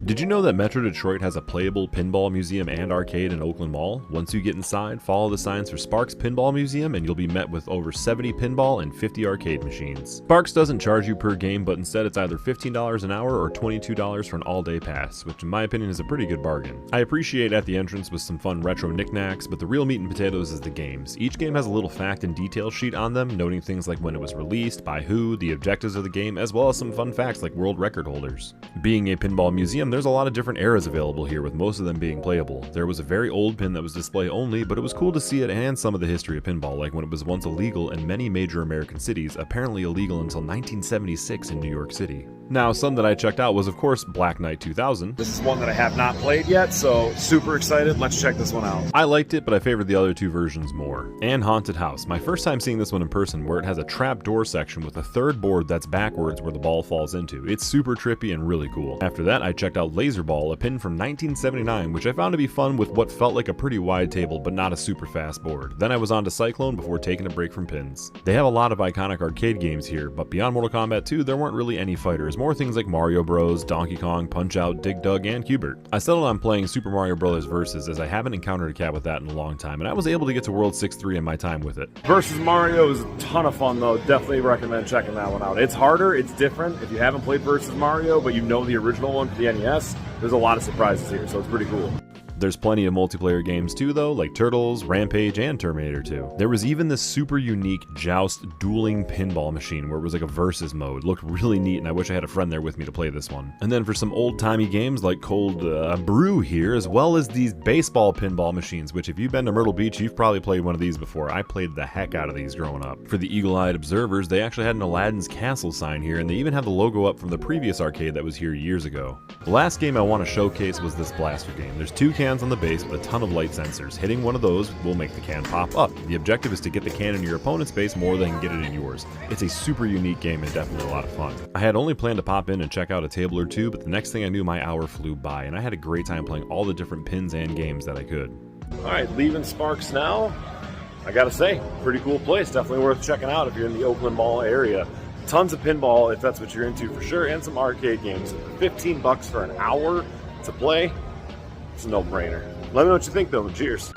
Did you know that Metro Detroit has a playable pinball museum and arcade in Oakland Mall? Once you get inside, follow the signs for Sparks Pinball Museum and you'll be met with over 70 pinball and 50 arcade machines. Sparks doesn't charge you per game, but instead it's either $15 an hour or $22 for an all-day pass, which in my opinion is a pretty good bargain. I appreciate at the entrance with some fun retro knickknacks, but the real meat and potatoes is the games. Each game has a little fact and detail sheet on them, noting things like when it was released, by who, the objectives of the game, as well as some fun facts like world record holders. Being a pinball museum, there's a lot of different eras available here, with most of them being playable. There was a very old pin that was display only, but it was cool to see it and some of the history of pinball, like when it was once illegal in many major American cities, apparently illegal until 1976 in New York City. Now, some that I checked out was of course Black Knight 2000. This is one that I have not played yet, so super excited. Let's check this one out. I liked it, but I favored the other two versions more. And Haunted House, my first time seeing this one in person, where it has a trap door section with a third board that's backwards where the ball falls into. It's super trippy and really cool. After that, I checked out Laser Ball, a pin from 1979, which I found to be fun with what felt like a pretty wide table, but not a super fast board. Then I was on to Cyclone before taking a break from pins. They have a lot of iconic arcade games here, but beyond Mortal Kombat 2, there weren't really any fighters, more things like Mario Bros, Donkey Kong, Punch-Out, Dig Dug, and Q*bert. I settled on playing Super Mario Bros. Versus, as I haven't encountered a cat with that in a long time, and I was able to get to World 6-3 in my time with it. Versus Mario is a ton of fun though, definitely recommend checking that one out. It's harder, it's different. If you haven't played Versus Mario, but you know the original one for the NES, there's a lot of surprises here, so it's pretty cool. There's plenty of multiplayer games too though, like Turtles, Rampage, and Terminator 2. There was even this super unique Joust dueling pinball machine where it was like a versus mode. Looked really neat, and I wish I had a friend there with me to play this one. And then for some old-timey games like Cold Brew here, as well as these baseball pinball machines, which if you've been to Myrtle Beach, you've probably played one of these before. I played the heck out of these growing up. For the eagle-eyed observers, they actually had an Aladdin's Castle sign here, and they even have the logo up from the previous arcade that was here years ago. The last game I want to showcase was this blaster game. There's two cans on the base with a ton of light sensors. Hitting one of those will make the can pop up. The objective is to get the can in your opponent's base more than get it in yours. It's a super unique game and definitely a lot of fun. I had only planned to pop in and check out a table or two, but the next thing I knew, my hour flew by, and I had a great time playing all the different pins and games that I could. Alright, leaving Sparks now. I gotta say, pretty cool place. Definitely worth checking out if you're in the Oakland Mall area. Tons of pinball if that's what you're into for sure, and some arcade games. $15 for an hour to play, it's a no-brainer. Let me know what you think though. Cheers.